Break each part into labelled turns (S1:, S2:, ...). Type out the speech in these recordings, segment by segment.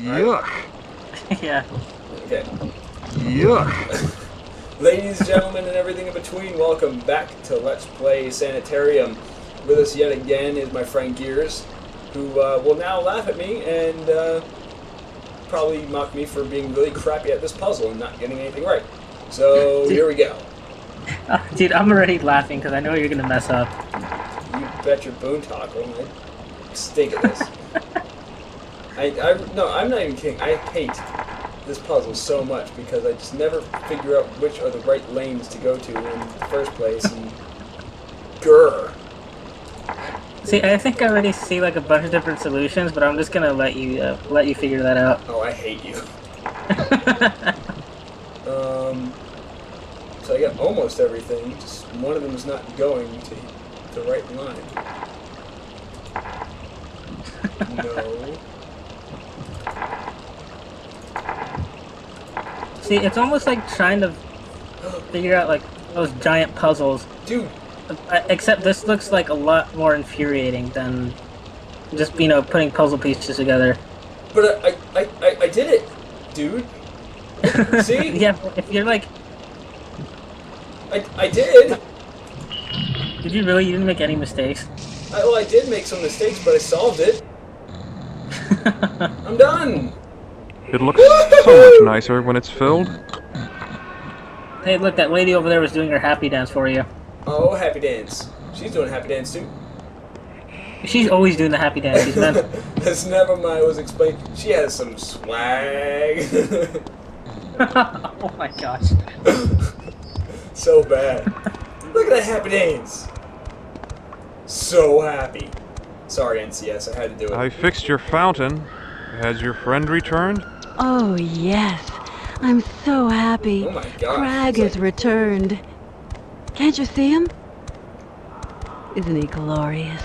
S1: Yuck.
S2: Yeah.
S3: Okay.
S1: Yuck.
S3: Ladies, gentlemen, and everything in between, welcome back to Let's Play Sanitarium. With us yet again is my friend Gears, who will now laugh at me and probably mock me for being really crappy at this puzzle and not getting anything right. So, here we go.
S2: Dude, I'm already laughing because I know you're going to mess up.
S3: You bet your boontackle. I stink at this. No, I'm not even kidding. I hate this puzzle so much because I just never figure out which are the right lanes to go to in the first place. And grr.
S2: See, I think I already see like a bunch of different solutions, but I'm just gonna let you figure that out.
S3: Oh, I hate you. So I got almost everything. Just one of them is not going to the right line. No.
S2: See, it's almost like trying to figure out like those giant puzzles.
S3: Dude.
S2: Except this looks like a lot more infuriating than just, you know, putting puzzle pieces together.
S3: But I did it, dude. See?
S2: Yeah, but if you're like...
S3: I did.
S2: Did you really? You didn't make any mistakes?
S3: Well, I did make some mistakes, but I solved it. I'm done.
S1: It looks so much nicer when it's filled.
S2: Hey, look, that lady over there was doing her happy dance for you.
S3: Oh, happy dance. She's doing happy dance too.
S2: She's always doing the happy dance. She's meant.
S3: That's never mind. Was explained. She has some swag.
S2: Oh my gosh.
S3: So bad. Look at that happy dance. So happy. Sorry, NCS. I had to do it.
S1: I fixed your fountain. Has your friend returned?
S4: Oh, yes. I'm so happy.
S3: Oh my gosh.
S4: Crag has returned. Can't you see him? Isn't he glorious?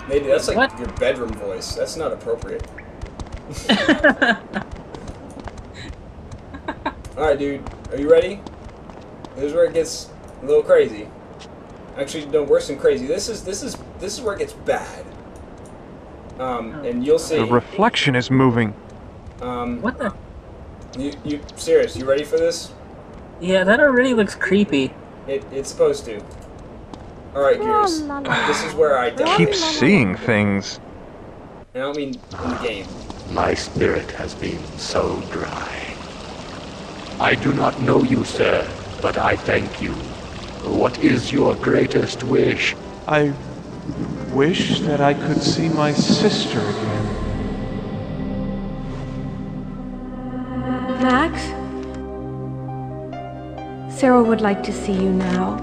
S3: Maybe that's like
S2: What?
S3: your bedroom voice. That's not appropriate. Alright, dude. Are you ready? This is where it gets a little crazy. Actually, no, worse than crazy. This is where it gets bad. And you'll see.
S1: The reflection is moving.
S2: What the?
S3: You serious? You ready for this?
S2: Yeah, that already looks creepy.
S3: It's supposed to. Alright, Gears. This is where I die.
S1: Keep seeing things.
S3: I don't mean in the game.
S5: My spirit has been so dry. I do not know you, sir, but I thank you. What is your greatest wish?
S6: I wish that I could see my sister again.
S7: Max? Sarah would like to see you now.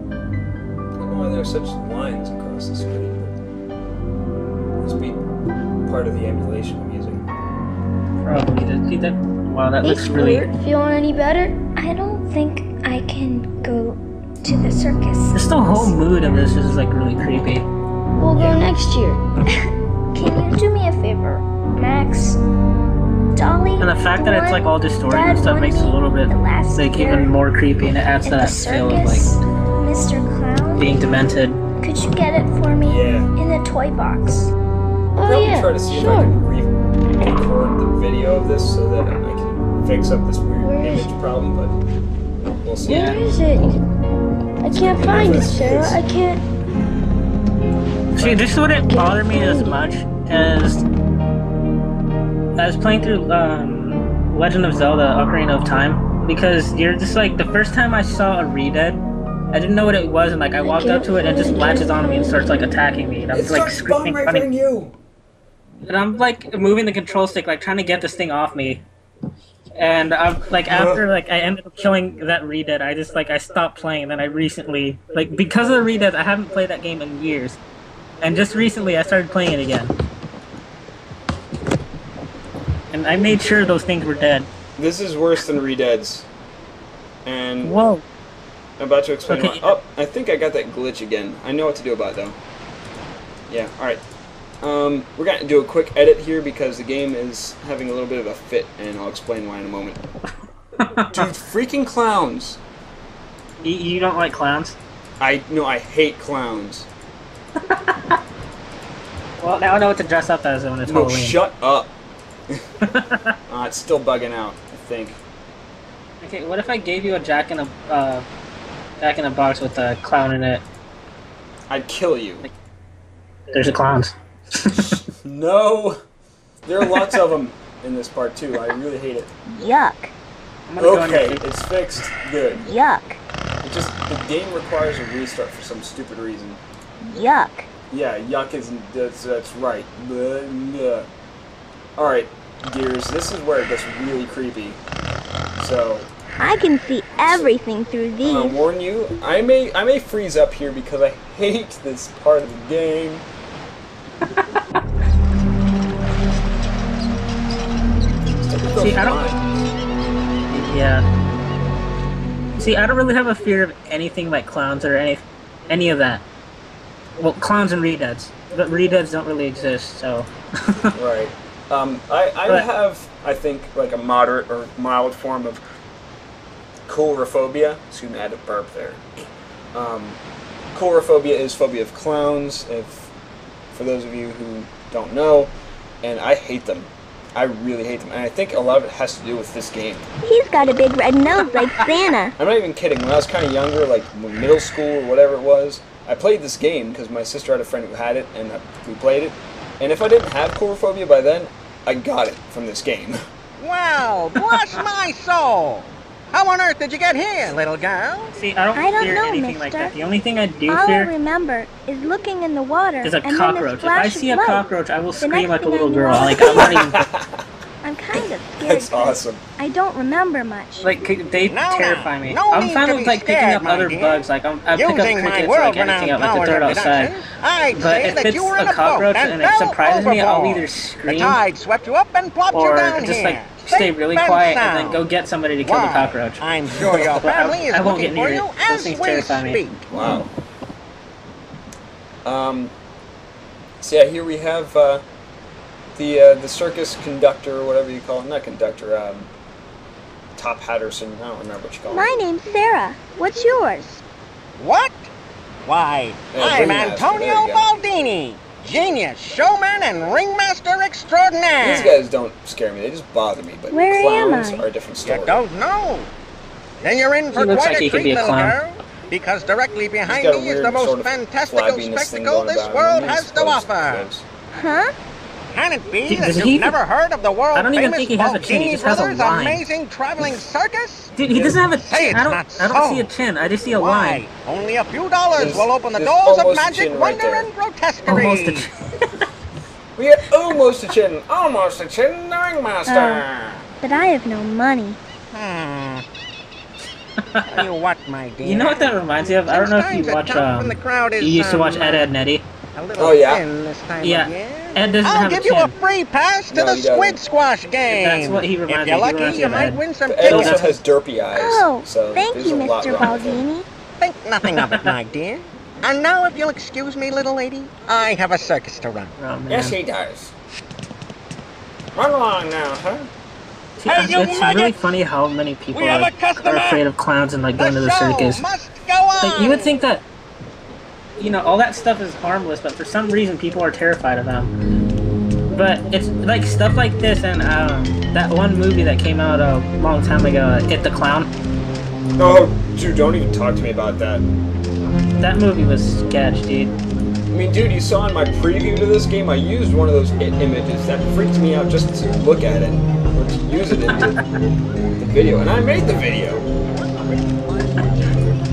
S3: I don't know why there are such lines across the screen. Must be part of the emulation I'm using.
S2: Probably. See that? Wow, that looks really.
S8: Feeling any better? I don't think I can go to the circus.
S2: Just the whole mood of this is like really creepy.
S8: We'll go next year. Can you do me a favor, Max? Dolly.
S2: And the fact that it's like all distorted and stuff makes it a little bit like even more creepy, and it adds to that feel of like
S8: Mr. Clown.
S2: being demented.
S8: Could you get it for me?
S3: Yeah.
S8: In the toy box.
S3: I'll probably try to see if I can re-record the video of this so that I can fix up this weird image problem, but we'll see.
S8: Where is it? I can't find it, Sarah. I can't.
S2: See, this wouldn't bother me as much as playing through Legend of Zelda: Ocarina of Time, because you're just like the first time I saw a Redead, I didn't know what it was, and like I walked up to it and it just latches onto me and starts like attacking me, and I'm like screaming, running.
S3: You.
S2: And I'm like moving the control stick, like trying to get this thing off me. And I'm like after like I ended up killing that Redead, I just like I stopped playing. And then I recently like because of the Redead, I haven't played that game in years. And just recently I started playing it again. And I made sure those things were dead.
S3: This is worse than Redeads. And
S2: whoa.
S3: I'm about to explain
S2: Okay.
S3: why. Oh, I think I got that glitch again. I know what to do about it though. Yeah, alright. We're going to do a quick edit here because the game is having a little bit of a fit, and I'll explain why in a moment. Dude, freaking clowns!
S2: You don't like clowns?
S3: I hate clowns.
S2: Well, now I know what to dress up as when it's
S3: No,
S2: Halloween.
S3: shut up. It's still bugging out, I think.
S2: Okay, what if I gave you a Jack in a Box with a clown in it?
S3: I'd kill you.
S2: There's the clowns.
S3: No! There are lots of them in this part, too. I really hate it.
S8: Yuck.
S2: I'm gonna go on your
S3: Okay,
S2: feet.
S3: it's fixed. Good.
S8: Yuck.
S3: The game requires a restart for some stupid reason.
S8: Yuck.
S3: Yeah, yuck isn't, that's right. Alright, Gears, this is where it gets really creepy. So,
S8: I can see everything through
S3: I
S8: these.
S3: warn you, I may freeze up here because I hate this part of the game.
S2: See, I don't. Yeah. See, I don't really have a fear of anything like clowns or any of that. Well, clowns and redeads, but redeads don't really exist, so.
S3: Right. I have, I think, like a moderate or mild form of Coulrophobia. Excuse me, I had a burp there. Coulrophobia is phobia of clowns, for those of you who don't know, and I hate them. I really hate them, and I think a lot of it has to do with this game.
S8: He's got a big red nose like Santa.
S3: I'm not even kidding. When I was kind of younger, like middle school or whatever it was, I played this game because my sister had a friend who had it, and we played it. And if I didn't have Coulrophobia by then, I got it from this game.
S9: Well, bless my soul! How on earth did you get here, little girl?
S2: See, I don't fear
S8: know,
S2: anything like
S8: mister.
S2: that. The only thing I do
S8: All I
S2: fear
S8: remember is looking in the water
S2: is a
S8: and
S2: cockroach.
S8: then
S2: If
S8: this
S2: I
S8: flash
S2: see a
S8: of light.
S2: cockroach, I will
S8: The
S2: scream
S8: next
S2: like a
S8: thing I
S2: little
S8: know,
S2: girl. Like, I'm not even.
S8: I'm kind of scared.
S3: That's
S8: 'cause
S3: awesome.
S8: I don't remember much.
S2: Like, they
S9: No,
S2: terrify me.
S9: no
S2: I'm
S9: need
S2: fine
S9: to
S2: with
S9: be
S2: like picking
S9: scared,
S2: up
S9: my
S2: other
S9: dear.
S2: bugs. Like, I pick up
S9: Using my
S2: crickets, like anything
S9: world-renowned
S2: else, like the
S9: powers
S2: dirt
S9: of
S2: outside.
S9: deduction, I'd
S2: But
S9: say
S2: if
S9: that
S2: it's
S9: you were in
S2: a
S9: a boat
S2: cockroach
S9: and
S2: and it
S9: fell
S2: surprises me, I'll
S9: overboard.
S2: either
S9: The
S2: scream
S9: tide swept you up and plopped you
S2: or
S9: down
S2: just
S9: here.
S2: like stay
S9: Safe
S2: really
S9: and
S2: quiet and
S9: sound.
S2: then go get somebody to kill the
S9: Why,
S2: cockroach.
S9: I'm sure your
S2: But
S9: family is
S2: I won't get
S9: looking for
S2: near
S9: you
S2: it. Those
S9: as
S2: things
S9: we
S2: terrify me.
S9: speak.
S3: Wow. So yeah, here we have the circus conductor, or whatever you call it. Not conductor, Top Hatterson. I don't remember what you call it.
S8: My name's Sarah. What's yours?
S9: What? Why,
S3: Yeah,
S9: I'm
S3: ringmaster,
S9: Antonio
S3: there you go.
S9: Baldini, genius, showman, and ringmaster extraordinaire.
S3: These guys don't scare me, they just bother me, but
S8: Where am
S3: clowns
S8: I?
S3: are a different story.
S9: You don't know? Then you're in for
S2: He looks
S9: quite
S2: like he
S9: a
S2: could
S9: treat,
S2: be a
S9: little
S2: clown.
S9: girl. Because directly behind
S3: got a
S9: me is
S3: weird
S9: the most
S3: sort of
S9: fantastical
S3: flabbiness thing
S9: spectacle
S3: going
S9: this
S3: about him.
S9: world
S3: He's
S9: has to
S3: close,
S9: offer.
S3: close.
S8: Huh?
S9: Can it be
S2: Dude,
S9: that
S2: does
S9: you've
S2: he-
S9: never heard of the world
S2: I don't even
S9: famous
S2: think he has a chin, he
S9: Baldini
S2: just has a
S9: Brothers'
S2: line.
S9: amazing traveling circus?
S2: Dude, he doesn't have a
S9: Say
S2: chin.
S9: it's
S2: I
S9: not
S2: don't see a
S9: so.
S2: chin. I just see a
S9: Why?
S2: line.
S9: Only a few dollars
S3: There's-
S9: will open the
S3: there's
S9: doors of
S3: almost a
S9: magic,
S3: chin right
S9: wonder,
S3: there.
S9: and grotesquerie.
S2: Almost a chin.
S3: We get almost a chin, almost a chin, the ringmaster.
S8: But I have no money.
S9: Tell you what, my dear.
S2: You know what that reminds me of? I don't know if you
S9: Sometimes
S2: watch,
S9: the top when the crowd is,
S2: you used to watch Ed, Ed, and Eddie.
S9: A little
S3: Oh, yeah.
S9: thin this time
S2: Yeah.
S9: of year.
S2: Ed doesn't
S9: I'll
S2: have a
S9: give you a
S2: chin.
S9: free pass to
S3: No,
S9: the
S3: he doesn't.
S9: squid squash game.
S2: That's what he reminds
S9: If
S2: me.
S9: you're
S2: He
S9: lucky,
S2: reminds me
S9: you
S2: of
S9: might
S2: Ed.
S9: win some
S3: But Ed also
S9: tickets.
S3: has derpy eyes,
S8: Oh,
S3: so
S8: thank
S3: there's
S8: you,
S3: a lot
S8: Mr.
S3: wrong with him.
S8: Baldini.
S9: Think nothing of it, my dear. And now, if you'll excuse me, little lady, I have a circus to run.
S2: Oh, man.
S3: Yes, he does. Run along now, huh?
S2: See,
S9: Hey, you
S2: it's
S9: maggot!
S2: really funny how many people
S9: We have
S2: are
S9: a customer!
S2: afraid of clowns and like going to the
S9: show
S2: circus.
S9: must go on.
S2: Like, you would think that, you know, all that stuff is harmless, but for some reason people are terrified of them. But it's like stuff like this and that one movie that came out a long time ago, It the Clown.
S3: Oh, dude, don't even talk to me about that.
S2: That movie was sketch, dude.
S3: I mean, dude, you saw in my preview to this game, I used one of those images. That freaked me out just to look at it, or to use it in the video. And I made the video.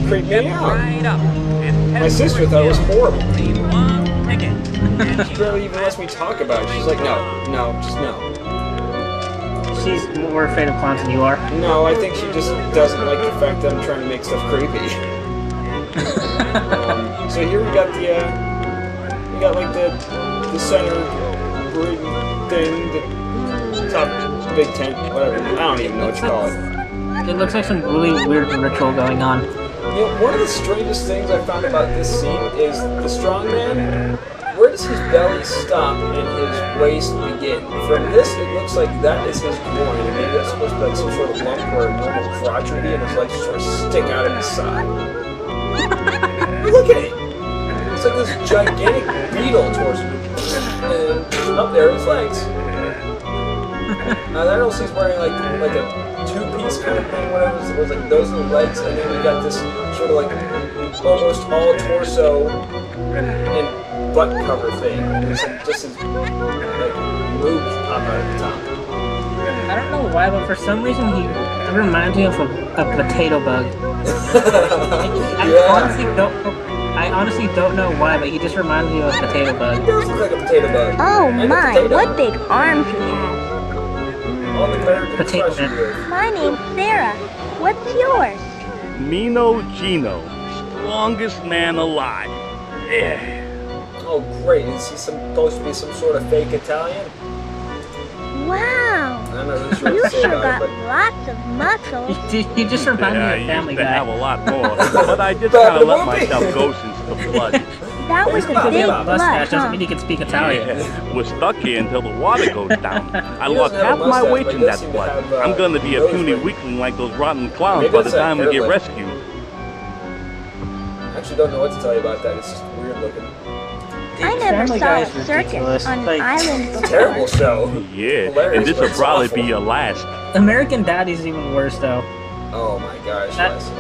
S3: Freaked me out. My sister thought it was horrible. She barely even lets me talk about it. She's like, no, just no.
S2: She's more afraid of clowns than you are.
S3: No, I think she just doesn't like the fact that I'm trying to make stuff creepy. So here we got like the center rig thing, the top big tent, whatever. I don't even know what you call it.
S2: It looks like some really weird ritual going on.
S3: You know, one of the strangest things I found about this scene is the strongman where does his belly stop and his waist begin? From this, it looks like that is his groin, and maybe that's supposed to be like some sort of lump where a normal crotch would be, and his legs sort of stick out of his side. Look at it! It's like this gigantic beetle torso. And up there are his legs. Now that else he's wearing like a two-piece kind of thing, whatever it was, like those are the legs, and then we got this sort of like almost all torso and butt cover thing. It's like just his like boobs pop out at the top.
S2: I don't know why, but for some reason he reminds me of a potato bug. I honestly don't know why, but he just reminds me of a potato bug.
S3: He does look like a potato bug.
S8: Oh my, what big arms he has.
S3: All the better
S2: Potato
S3: crush you
S2: man.
S3: with.
S8: My name's Sarah. What's yours?
S10: Mino Gino, strongest man alive. Yeah.
S3: Oh great, is he supposed to be some sort of fake Italian?
S8: Wow.
S3: I'm not really sure
S8: You
S3: what to say
S8: sure
S3: about
S8: got
S3: it,
S8: lots of muscles.
S2: You just remind me
S10: I
S2: of
S10: used
S2: Family
S10: to
S2: Guy.
S10: have a lot more, but I just kind of let myself go since the flood.
S8: That was a
S3: He's
S8: big
S3: got a
S8: blood,
S2: Mustache doesn't
S8: huh?
S2: mean he can speak Italian.
S10: Yeah, we're stuck here until the water goes down. I
S3: He
S10: lost
S3: doesn't have
S10: half
S3: a
S10: my
S3: mustache,
S10: wages
S3: but
S10: in
S3: he
S10: that
S3: does seem to
S10: flood.
S3: have,
S10: I'm gonna be a
S3: nose
S10: puny
S3: ring.
S10: weakling like those rotten clowns
S3: Maybe
S10: by the
S3: that's a
S10: time we
S3: hair
S10: get
S3: lip.
S10: rescued.
S3: I actually don't know what to tell you about that. It's just weird looking.
S8: I never
S2: Family
S8: saw
S2: Guy
S8: a
S2: is
S8: circus
S2: ridiculous.
S8: on an
S2: Like,
S8: island
S3: It's a
S8: before.
S3: terrible show.
S10: Yeah,
S3: Hilarious,
S10: and this
S3: but
S10: will
S3: it's
S10: probably
S3: awful.
S10: be your last.
S2: American Daddy's even worse though.
S3: Oh my gosh,
S2: That-
S3: yes.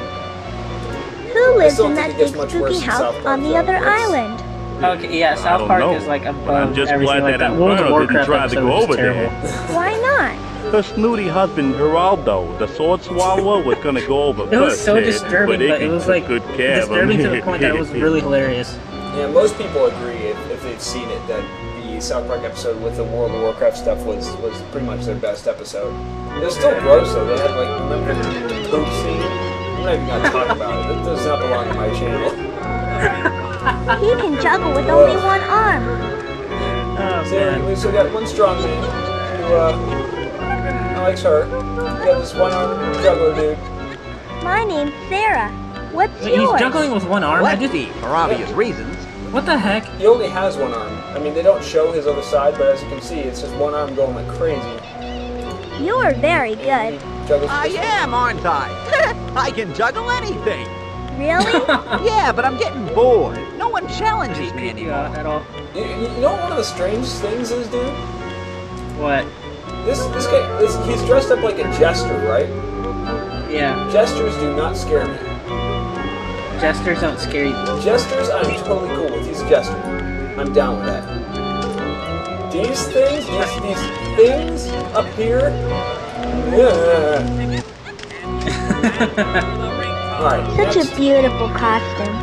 S8: Who lives
S3: still
S8: in
S3: think
S8: that
S3: it gets
S8: big
S3: much
S8: spooky
S3: worse in
S8: house
S3: South Park,
S8: on the
S3: though.
S8: other
S3: That's-
S8: island?
S2: Okay, yeah,
S10: I
S2: South
S10: don't
S2: Park
S10: know,
S2: is like
S10: but
S2: above
S10: I'm just
S2: everything
S10: glad
S2: like
S10: that
S2: that. World of
S10: Inferno didn't
S2: Warcraft
S10: try to go
S2: episode was
S10: over there.
S2: terrible.
S8: Why not?
S10: Her snooty husband Geraldo, the sword swallower, was gonna go over
S2: It was
S10: first,
S2: so
S10: yeah,
S2: disturbing,
S10: but
S2: but
S10: they
S2: it was
S10: took
S2: like
S10: good care of
S2: disturbing
S10: him.
S2: to the point that it was really hilarious.
S3: Yeah, most people agree if they've seen it that the South Park episode with the World of Warcraft stuff was pretty much their best episode. It was still gross though. They had like remember the poop scene. I'm not even gonna talk about it. It does not belong on my channel.
S8: He can juggle with only one arm.
S2: Oh
S3: So
S2: man.
S3: we still got one strong man who likes her. We got this one arm juggler dude.
S8: My name's Sarah. What's
S2: Wait, he's
S8: yours?
S2: juggling with one arm? I just,
S9: for obvious reasons.
S2: what the heck?
S3: He only has one arm. I mean, they don't show his other side, but as you can see, it's just one arm going like crazy.
S8: You're very good.
S3: Juggles
S9: I
S3: this-
S9: am, aren't I? I can juggle anything.
S8: Really?
S9: Yeah, but I'm getting bored. No one challenges me
S2: Creep you
S9: anymore.
S2: out at all?
S3: You know what one of the strangest things is, dude?
S2: What?
S3: This guy, he's dressed up like a jester, right?
S2: Yeah.
S3: Jesters do not scare me.
S2: Jesters don't scare you.
S3: Jesters, I'm totally cool with. He's a jester. I'm down with that. These things, these things up here. Yeah. All right.
S8: Such
S3: next.
S8: a beautiful costume.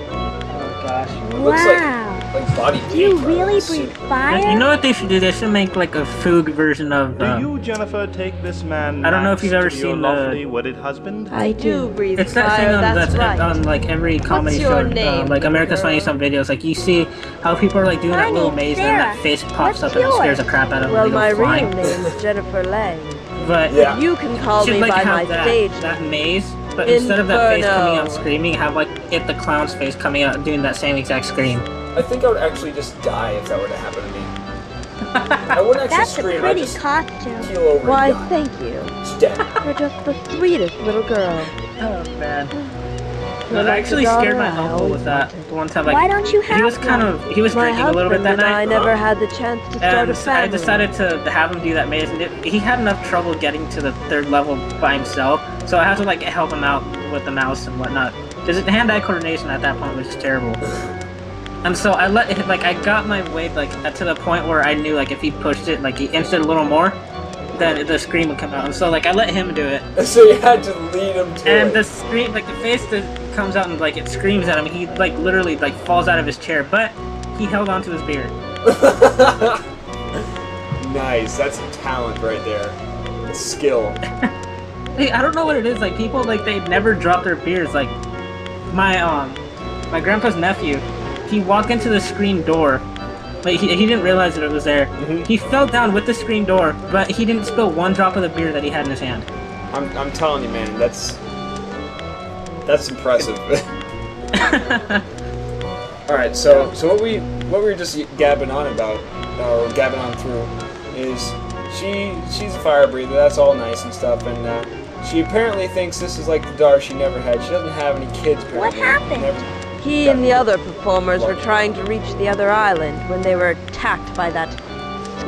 S2: Oh gosh.
S3: It looks
S8: Wow.
S3: like body
S8: Do you
S3: paint,
S8: really
S3: right?
S8: breathe fire?
S2: You know what they should do? They should make like a food version of.
S6: Do you, Jennifer, take this man
S2: I don't know if
S6: Max
S2: you've ever
S6: to be your
S2: seen the-
S6: lawfully wedded husband?
S4: I do breathe
S2: It's that
S4: fire,
S2: thing on
S4: that's right.
S2: on like every comedy
S4: your
S2: show,
S4: name,
S2: like America's
S4: girl?
S2: Funniest Home Videos. Like you see how people are like doing
S8: My
S2: that little
S8: name's
S2: maze, and that
S8: Sarah.
S2: face pops
S8: What's
S2: up and it scares the
S8: yours?
S2: crap out of them.
S4: Well,
S2: and
S4: my
S2: they go flying.
S4: real name is Jennifer Lang.
S2: But
S3: Yeah.
S4: You can call
S2: should
S4: me
S2: like
S4: by my
S2: have that
S4: stage
S2: that maze, but instead of that face coming out
S4: Inferno.
S2: screaming, have like it the clown's face coming out doing that same exact scream.
S3: I think I would actually just die if that were to happen to me. I wouldn't actually
S8: That's a
S3: scream. I'd
S8: pretty
S3: just
S8: costume.
S3: keel over
S4: Why,
S3: and die.
S4: thank you.
S3: Just dead.
S4: You're just the sweetest little girl.
S2: Oh man.
S4: You're
S2: I
S4: like
S2: actually
S4: the
S2: scared
S4: daughter
S2: my
S4: I
S2: uncle
S4: always
S2: with that
S4: wanted.
S2: one time.
S8: Why
S2: Like
S8: don't you have
S2: he was kind
S8: one?
S2: of he was
S4: My
S2: drinking a little bit
S4: husband
S2: that
S4: and I
S2: night.
S4: never had the chance to start
S2: And
S4: a family.
S2: I decided to have him do that maze, and he had enough trouble getting to the third level by himself, so I had to like help him out with the mouse and whatnot. His hand-eye coordination at that point was just terrible. And so I let it, like I got my weight like to the point where I knew like if he pushed it, like he inched it a little more, then the scream would come out. And so like I let him do it.
S3: So you had to lead him to
S2: And
S3: it.
S2: the scream, like the face that comes out and like it screams at him, he like literally like falls out of his chair, but he held onto his beard.
S3: Nice. That's a talent right there. It's skill.
S2: Hey, I don't know what it is. Like people, like they never drop their beards. Like my grandpa's nephew, he walked into the screen door. Like he didn't realize that it was there. He fell down with the screen door, but he didn't spill one drop of the beer that he had in his hand.
S3: I'm telling you, man. That's impressive. All right. So what what we were just gabbing on about, or gabbing on through, is she's a fire breather. That's all nice and stuff, and she apparently thinks this is like the daughter she never had. She doesn't have any kids. Apparently.
S8: What happened?
S4: He and the other performers were trying to reach the other island when they were attacked by that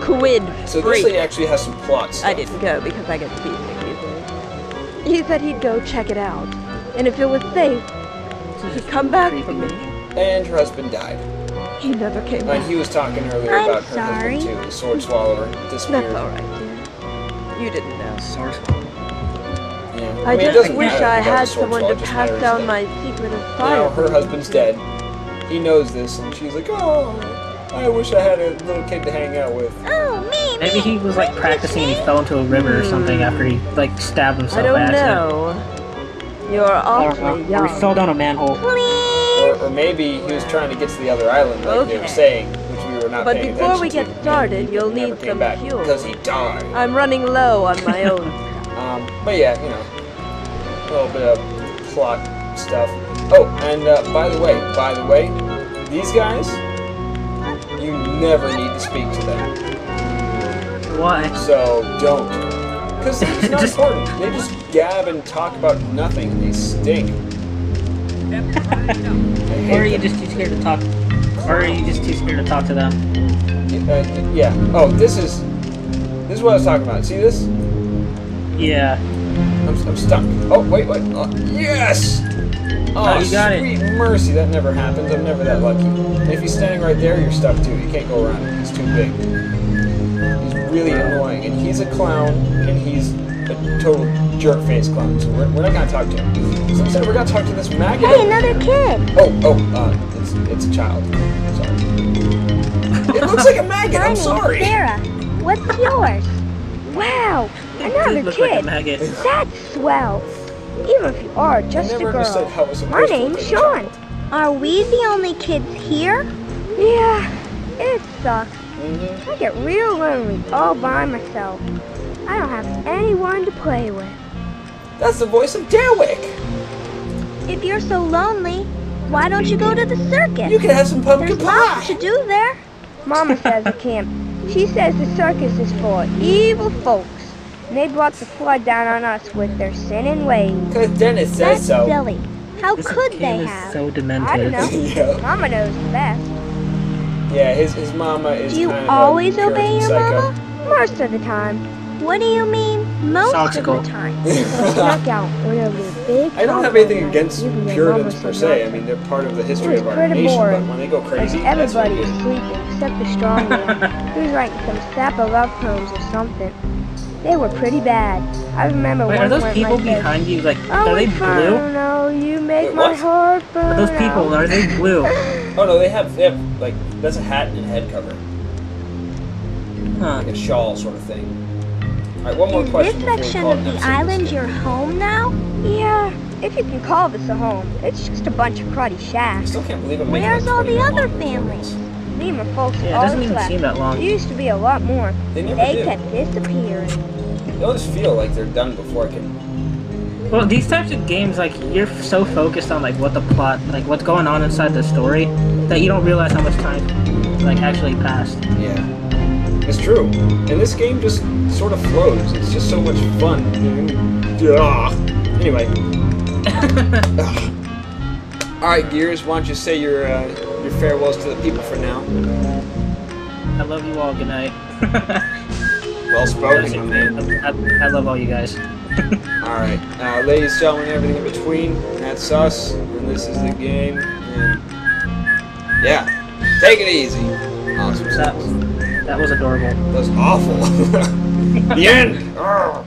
S4: squid
S3: So
S4: freak.
S3: this lady actually has some plots.
S4: I didn't go because I get seasick easily. He said he'd go check it out, and if it was safe, he'd come back for me.
S3: And her husband died.
S4: He never came back.
S3: And he was talking earlier
S8: I'm
S3: about her
S8: sorry.
S3: husband too. The sword swallower disappeared.
S4: That's all right, dear. You didn't know.
S2: Source.
S3: Yeah.
S4: I
S3: mean, it
S4: just
S3: doesn't
S4: wish
S3: matter
S4: I
S3: if he
S4: had
S3: has a sword
S4: someone
S3: swallower,
S4: to
S3: it just
S4: pass
S3: matters
S4: down
S3: that
S4: my secret of
S3: now
S4: fire.
S3: her husband's dead. He knows this, and she's like, "Oh, I wish I had a little kid to hang out with."
S8: Oh, me.
S2: Maybe he was like practicing and he fell into a river or something after he like stabbed himself.
S4: I don't
S2: by accident.
S4: know. You're awfully
S2: Or he
S4: young.
S2: fell down a manhole.
S3: Or maybe he was trying to get to the other island, like they were
S4: Okay.
S3: saying, which we were not
S4: But
S3: paying
S4: before we
S3: attention
S4: get
S3: to.
S4: started, you'll
S3: He never
S4: need
S3: came
S4: some
S3: back
S4: fuel.
S3: because he died.
S4: I'm running low on my own.
S3: But yeah, you know, a little bit of plot stuff. Oh, and by the way, these guys, you never need to speak to them.
S2: Why?
S3: So don't. Because it's not
S2: Just-
S3: important. They just gab and talk about nothing. And they stink.
S2: Or are you just too scared to talk? Or are you just too scared to talk to them?
S3: Yeah. Oh, this is what I was talking about. See this?
S2: Yeah.
S3: I'm stuck. Oh, wait. Oh, yes! Oh,
S2: you got it.
S3: sweet mercy. That never happens. I'm never that lucky. And if he's standing right there, you're stuck too. You can't go around him. He's too big. He's really annoying. And he's a clown, and he's a total jerk-face clown. So we're not going to talk to him. So instead, we're going to talk to this maggot.
S8: Hey, another kid.
S3: It's a child. Sorry. It looks like a maggot.
S8: My
S3: I'm
S8: name's
S3: sorry.
S8: Sarah. What's yours? Wow,
S2: It
S8: another
S2: did look
S8: kid.
S2: like a maggot.
S8: That's swell. Even if you are just a
S3: never understood
S8: girl.
S3: how it was
S8: My
S3: supposed to
S8: name's
S3: look.
S8: Sean. Are we the only kids here? Yeah, it sucks.
S3: Mm-hmm.
S8: I get real lonely all by myself. I don't have anyone to play with.
S3: That's the voice of Derwick.
S8: If you're so lonely, why don't you go to the circus?
S3: You can have some pumpkin
S8: There's lots
S3: pie.
S8: to do there. Mama says it can't. She says the circus is for evil folks. And they brought the flood down on us with their sinning ways.
S3: Because Dennis says
S8: That's
S3: so.
S8: silly. How
S2: This
S8: could
S2: kid
S8: they
S2: is
S8: have?
S2: so
S8: I don't
S2: demented.
S8: know.
S3: Yeah.
S8: Mama knows the best.
S3: Yeah, his mama is
S8: Do you
S3: kind of
S8: always
S3: a
S8: obey your
S3: psycho.
S8: mama? Most of the time. What do you mean? Most
S2: Soxical.
S8: of the time. I snuck out one of the big
S3: I don't have
S8: compound
S3: anything
S8: nights,
S3: against
S8: even though
S3: Puritans
S8: Mama
S3: per
S8: said
S3: se.
S8: not
S3: I
S8: to.
S3: mean, they're part of the
S8: It
S3: history
S8: was
S3: of our
S8: pretty
S3: nation,
S8: boring.
S3: but when they go crazy,
S8: Like
S3: that's what
S8: everybody
S3: it
S8: was
S3: is.
S8: sleeping except the strong man. He was writing some sapper love poems or something. They were pretty bad. I remember
S2: Wait,
S8: one
S2: are those
S8: went
S2: people
S8: like this.
S2: behind you? Like,
S8: Oh,
S2: are they blue?
S8: Inferno, you make
S3: Wait,
S8: my
S3: what?
S8: heart burn
S2: Are those people?
S8: out.
S2: Are they blue?
S3: Oh no, they have like that's a hat and head cover,
S2: Huh.
S3: like a shawl sort of thing. All right, one more
S8: Is
S3: question
S8: this
S3: before we
S8: section
S3: call it
S8: of
S3: an
S8: the
S3: episode.
S8: island your home now? Yeah, if you can call this a home. It's just a bunch of cruddy
S3: I
S8: shacks.
S3: still can't believe I'm making
S8: Where's
S3: like
S8: all the
S3: 20
S8: other
S3: long
S8: families?
S3: recordings.
S8: Me and my folks
S2: Yeah, it
S8: all
S2: doesn't even
S8: slept.
S2: seem that long.
S8: There used to be a lot more.
S3: They never
S8: They
S3: do.
S8: kept disappearing.
S3: They always feel like they're done before I can.
S2: Well, these types of games, like, you're so focused on, like, what the plot, like, what's going on inside the story, that you don't realize how much time, like, actually passed.
S3: Yeah, it's true. And this game just sort of flows. It's just so much fun. Anyway. All right, Gears. Why don't you say your farewells to the people for now?
S2: I love you all. Good night.
S3: Well spoken, my man.
S2: I love all you guys.
S3: Alright, ladies, gentlemen, everything in between, that's us, and this is the game, and yeah, take it easy. Awesome stuff.
S2: That was adorable.
S3: That was awful. The end! Arrgh.